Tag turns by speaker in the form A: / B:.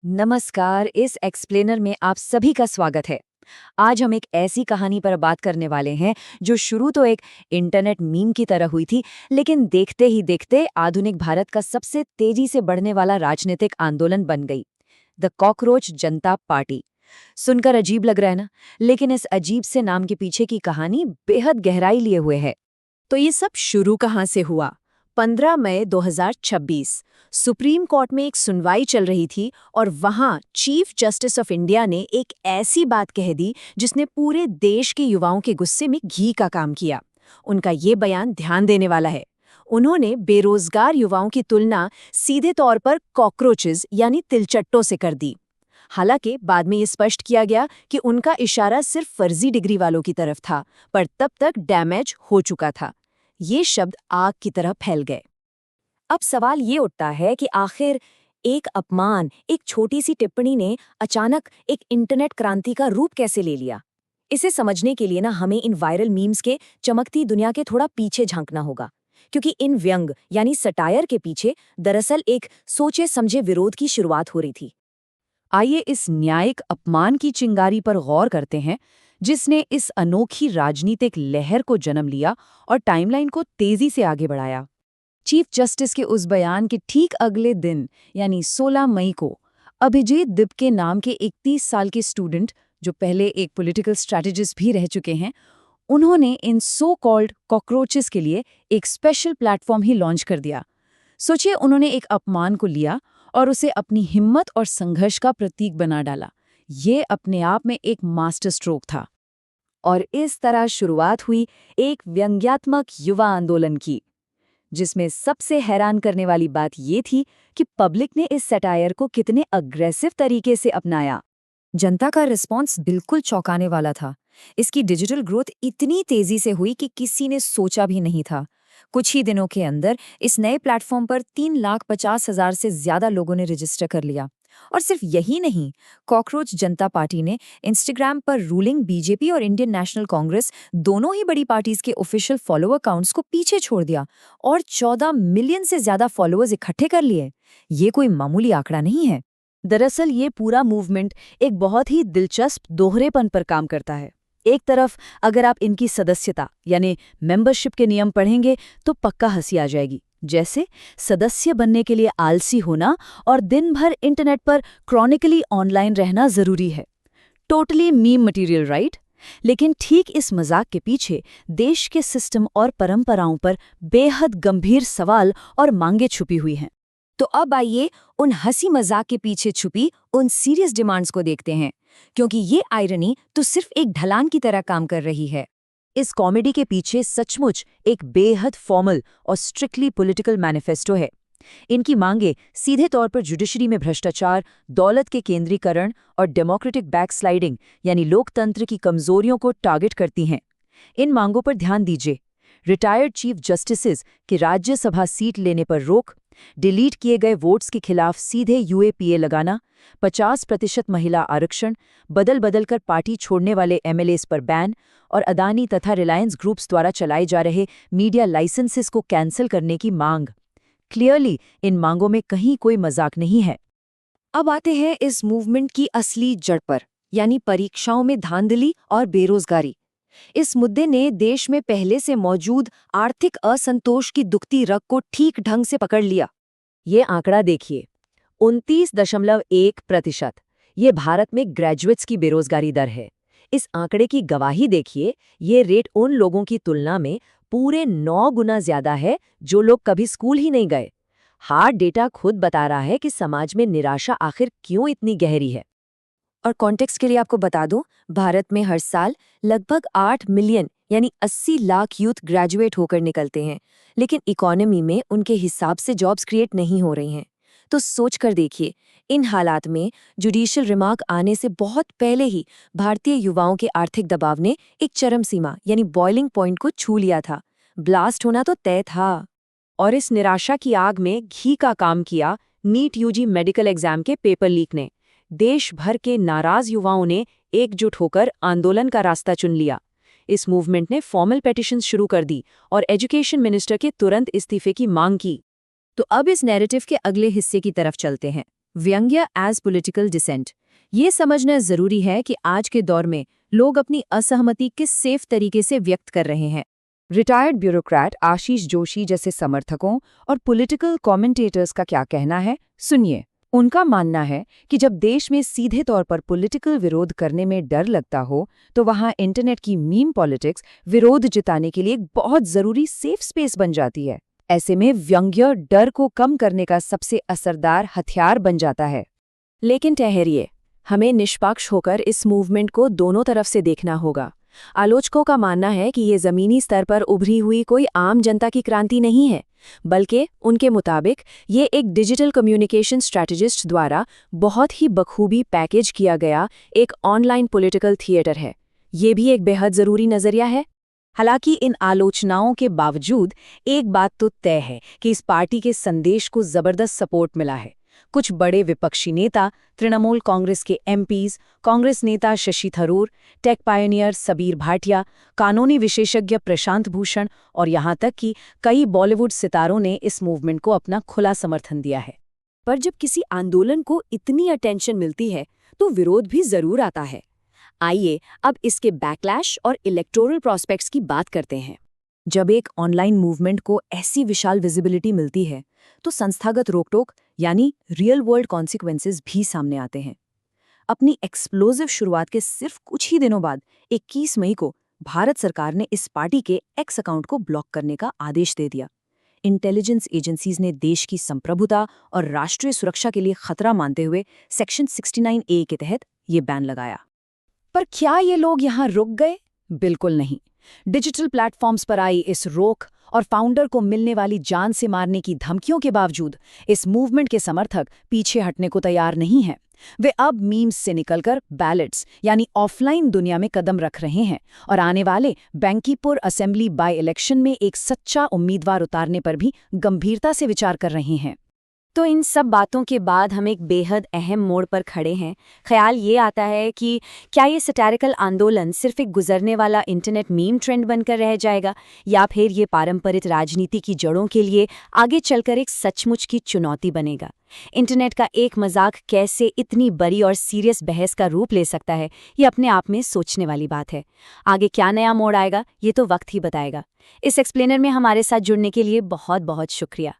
A: नमस्कार। इस एक्सप्लेनर में आप सभी का स्वागत है। आज हम एक ऐसी कहानी पर बात करने वाले हैं जो शुरू तो एक इंटरनेट मीम की तरह हुई थी, लेकिन देखते ही देखते आधुनिक भारत का सबसे तेजी से बढ़ने वाला राजनीतिक आंदोलन बन गई, द कॉकरोच जनता पार्टी। सुनकर अजीब लग रहा है ना, लेकिन इस अजीब से नाम के पीछे की कहानी बेहद गहराई लिए हुए है।
B: तो ये सब शुरू कहाँ से हुआ? 15 मई 2026 सुप्रीम कोर्ट में एक सुनवाई चल रही थी और वहां चीफ जस्टिस ऑफ इंडिया ने एक ऐसी बात कह दी जिसने पूरे देश के युवाओं के गुस्से में घी का काम किया। उनका ये बयान ध्यान देने वाला है। उन्होंने बेरोजगार युवाओं की तुलना सीधे तौर पर कॉकरोचेस यानी तिलचट्टों से कर दी। हालांकि बाद में ये स्पष्ट किया गया कि उनका इशारा सिर्फ फर्जी डिग्री वालों की तरफ था, पर तब तक डैमेज हो चुका था। ये शब्द आग की तरह फैल गए।
A: अब सवाल ये उठता है कि आखिर एक अपमान, एक छोटी सी टिप्पणी ने अचानक एक इंटरनेट क्रांति का रूप कैसे ले लिया। इसे समझने के लिए ना हमें इन वायरल मीम्स के चमकती दुनिया के थोड़ा पीछे झांकना होगा, क्योंकि इन व्यंग यानी सटायर के पीछे दरअसल एक सोचे समझे विरोध की शुरुआत हो रही थी।
B: आइए इस न्यायिक अपमान की चिंगारी पर गौर करते हैं, जिसने इस अनोखी राजनीतिक लहर को जन्म लिया और टाइमलाइन को तेजी से आगे बढ़ाया। चीफ जस्टिस के उस बयान के ठीक अगले दिन यानी 16 मई को अभिजीत दिपके नाम के 31 साल के स्टूडेंट, जो पहले एक पॉलिटिकल स्ट्रैटेजिस्ट भी रह चुके हैं, उन्होंने इन सो कॉल्ड कॉकरोचेस के लिए एक स्पेशल प्लेटफॉर्म ही लॉन्च कर दिया। सोचिए, उन्होंने एक अपमान को लिया और उसे अपनी हिम्मत और संघर्ष का प्रतीक बना डाला। ये अपने आप में एक मास्टर स्ट्रोक था।
A: और इस तरह शुरुआत हुई एक व्यंग्यात्मक युवा आंदोलन की, जिसमें सबसे हैरान करने वाली बात ये थी कि पब्लिक ने इस सटायर को कितने अग्रेसिव तरीके से अपनाया। जनता का रिस्पॉन्स बिल्कुल चौंकाने वाला था। इसकी डिजिटल ग्रोथ इतनी तेजी से हुई कि किसी ने सोचा भी नहीं था। कुछ ही दिनों के अंदर इस नए प्लेटफॉर्म पर 3,50,000 से ज्यादा लोगों ने रजिस्टर कर लिया। और सिर्फ यही नहीं, कॉकरोच जनता पार्टी ने इंस्टाग्राम पर रूलिंग बीजेपी और इंडियन नेशनल कांग्रेस दोनों ही बड़ी पार्टीज के ऑफिशियल फॉलोअर अकाउंट्स को पीछे छोड़ दिया और 14 मिलियन से ज्यादा फॉलोअर्स इकट्ठे कर लिए। ये कोई मामूली आंकड़ा नहीं है।
B: दरअसल ये पूरा मूवमेंट एक बहुत ही दिलचस्प दोहरेपन पर काम करता है। एक तरफ अगर आप इनकी सदस्यता यानी मेंबरशिप के नियम पढ़ेंगे तो पक्का हंसी आ जाएगी, जैसे सदस्य बनने के लिए आलसी होना और दिन भर इंटरनेट पर क्रॉनिकली ऑनलाइन रहना जरूरी है। Totally meme material, right? लेकिन ठीक इस मजाक के पीछे देश के सिस्टम और परंपराओं पर बेहद गंभीर सवाल और मांगे छुपी हुई हैं।
A: तो अब आइए उन हंसी मजाक के पीछे छुपी उन सीरियस डिमांड्स को देखते हैं, क्योंकि ये आयरनी तो सिर्फ एक ढलान की तरह काम कर रही है।
B: इस कॉमेडी के पीछे सचमुच एक बेहद फॉर्मल और स्ट्रिक्टली पॉलिटिकल मैनिफेस्टो है। इनकी मांगे सीधे तौर पर जुडिशरी में भ्रष्टाचार, दौलत के केंद्रीकरण और डेमोक्रेटिक बैकस्लाइडिंग यानी लोकतंत्र की कमजोरियों को टारगेट करती हैं। इन मांगों पर ध्यान दीजिए। रिटायर्ड चीफ जस्टिसेस के राज्यसभा सीट लेने पर रोक, डिलीट किए गए वोट्स के खिलाफ सीधे यूएपीए लगाना, 50% महिला आरक्षण, बदल बदल कर पार्टी छोड़ने वाले एमएलएस पर बैन और अदानी तथा रिलायंस ग्रुप्स द्वारा चलाए जा रहे मीडिया लाइसेंसेस को कैंसिल करने की मांग। क्लियरली इन मांगों में कहीं कोई मजाक नहीं है।
A: अब आते हैं इस मूवमेंट की असली जड़ पर, यानी परीक्षाओं में धांधली और बेरोजगारी। इस मुद्दे ने देश में पहले से मौजूद आर्थिक असंतोष की दुखती रग को ठीक ढंग से पकड़ लिया।
B: ये आंकड़ा देखिए, 29.1%। ये भारत में ग्रेजुएट्स की बेरोजगारी दर है। इस आंकड़े की गवाही देखिए, ये रेट उन लोगों की तुलना में पूरे 9 गुना ज्यादा है जो लोग कभी स्कूल ही नहीं गए। हार्ड डेटा खुद बता रहा है कि समाज में निराशा आखिर क्यों इतनी गहरी है।
A: और कॉन्टेक्स्ट के लिए आपको बता दूं, भारत में हर साल लगभग 8 मिलियन यानी 80 लाख यूथ ग्रेजुएट होकर निकलते हैं, लेकिन इकोनॉमी में उनके हिसाब से जॉब्स क्रिएट नहीं हो रही हैं। तो सोच कर देखिए, इन हालात में जुडिशियल रिमार्क आने से बहुत पहले ही भारतीय युवाओं के आर्थिक दबाव ने एक चरम सीमा यानी बॉइलिंग पॉइंट को छू लिया था। ब्लास्ट होना तो तय था।
B: और इस निराशा की आग में घी का काम किया नीट यूजी मेडिकल एग्जाम के पेपर लीक ने। देश भर के नाराज युवाओं ने एकजुट होकर आंदोलन का रास्ता चुन लिया। इस मूवमेंट ने फॉर्मल पेटिशंस शुरू कर दी और एजुकेशन मिनिस्टर के तुरंत इस्तीफे की मांग की।
A: तो अब इस नैरेटिव के अगले हिस्से की तरफ चलते हैं,
B: व्यंग्य एज पॉलिटिकल डिसेंट। ये समझना जरूरी है कि आज के दौर में लोग अपनी असहमति किस सेफ तरीके से व्यक्त कर रहे हैं।
A: रिटायर्ड ब्यूरोक्रेट आशीष जोशी जैसे समर्थकों और पॉलिटिकल कमेंटेटर्स का क्या कहना है, सुनिए। उनका मानना है कि जब देश में सीधे तौर पर पॉलिटिकल विरोध करने में डर लगता हो, तो वहाँ इंटरनेट की मीम पॉलिटिक्स विरोध जिताने के लिए एक बहुत ज़रूरी सेफ स्पेस बन जाती है। ऐसे में व्यंग्य डर को कम करने का सबसे असरदार हथियार बन जाता है।
B: लेकिन ठहरिए, हमें निष्पक्ष होकर इस मूवमेंट को दोनों तरफ से देखना होगा। आलोचकों का मानना है कि ये ज़मीनी स्तर पर उभरी हुई कोई आम जनता की क्रांति नहीं है, बल्कि उनके मुताबिक ये एक डिजिटल कम्युनिकेशन स्ट्रैटेजिस्ट द्वारा बहुत ही बखूबी पैकेज किया गया एक ऑनलाइन पॉलिटिकल थिएटर है। ये भी एक बेहद ज़रूरी नज़रिया है।
A: हालांकि इन आलोचनाओं के बावजूद एक बात तो तय है कि इस पार्टी के संदेश को जबरदस्त सपोर्ट मिला है। कुछ बड़े विपक्षी नेता, तृणमूल कांग्रेस के एमपीज, कांग्रेस नेता शशि थरूर, टेक पायनियर सबीर भाटिया, कानूनी विशेषज्ञ प्रशांत भूषण और यहाँ तक कि कई बॉलीवुड सितारों ने इस मूवमेंट को अपना खुला समर्थन दिया है।
B: पर जब किसी आंदोलन को इतनी अटेंशन मिलती है तो विरोध भी जरूर आता है। आइए अब इसके बैकलैश और इलेक्टोरल प्रॉस्पेक्ट्स की बात करते हैं। जब एक ऑनलाइन मूवमेंट को ऐसी विशाल विजिबिलिटी मिलती है तो संस्थागत रोकटोक यानी रियल वर्ल्ड कॉन्सिक्वेंसेस भी सामने आते हैं। अपनी एक्सप्लोजिव शुरुआत के सिर्फ कुछ ही दिनों बाद 21 मई को भारत सरकार ने इस पार्टी के एक्स अकाउंट को ब्लॉक करने का आदेश दे दिया। इंटेलिजेंस एजेंसीज ने देश की संप्रभुता और राष्ट्रीय सुरक्षा के लिए खतरा मानते हुए सेक्शन 69A के तहत ये बैन लगाया। पर क्या ये लोग यहाँ रुक गए? बिल्कुल नहीं। डिजिटल प्लेटफॉर्म्स पर आई इस रोक और फाउंडर को मिलने वाली जान से मारने की धमकियों के बावजूद इस मूवमेंट के समर्थक पीछे हटने को तैयार नहीं हैं। वे अब मीम्स से निकलकर बैलेट्स यानी ऑफलाइन दुनिया में कदम रख रहे हैं और आने वाले बैंकीपुर असेंबली बाय इलेक्शन में एक सच्चा उम्मीदवार उतारने पर भी गंभीरता से विचार कर रहे हैं। तो इन सब बातों के बाद हम एक बेहद अहम मोड़ पर खड़े हैं। ख्याल ये आता है कि क्या ये सैटारिकल आंदोलन सिर्फ एक गुजरने वाला इंटरनेट मीम ट्रेंड बनकर रह जाएगा, या फिर ये पारंपरिक राजनीति की जड़ों के लिए आगे चलकर एक सचमुच की चुनौती बनेगा। इंटरनेट का एक मजाक कैसे इतनी बड़ी और सीरियस बहस का रूप ले सकता है, ये अपने आप में सोचने वाली बात है। आगे क्या नया मोड़ आएगा, ये तो वक्त ही बताएगा। इस एक्सप्लेनर में हमारे साथ जुड़ने के लिए बहुत बहुत शुक्रिया।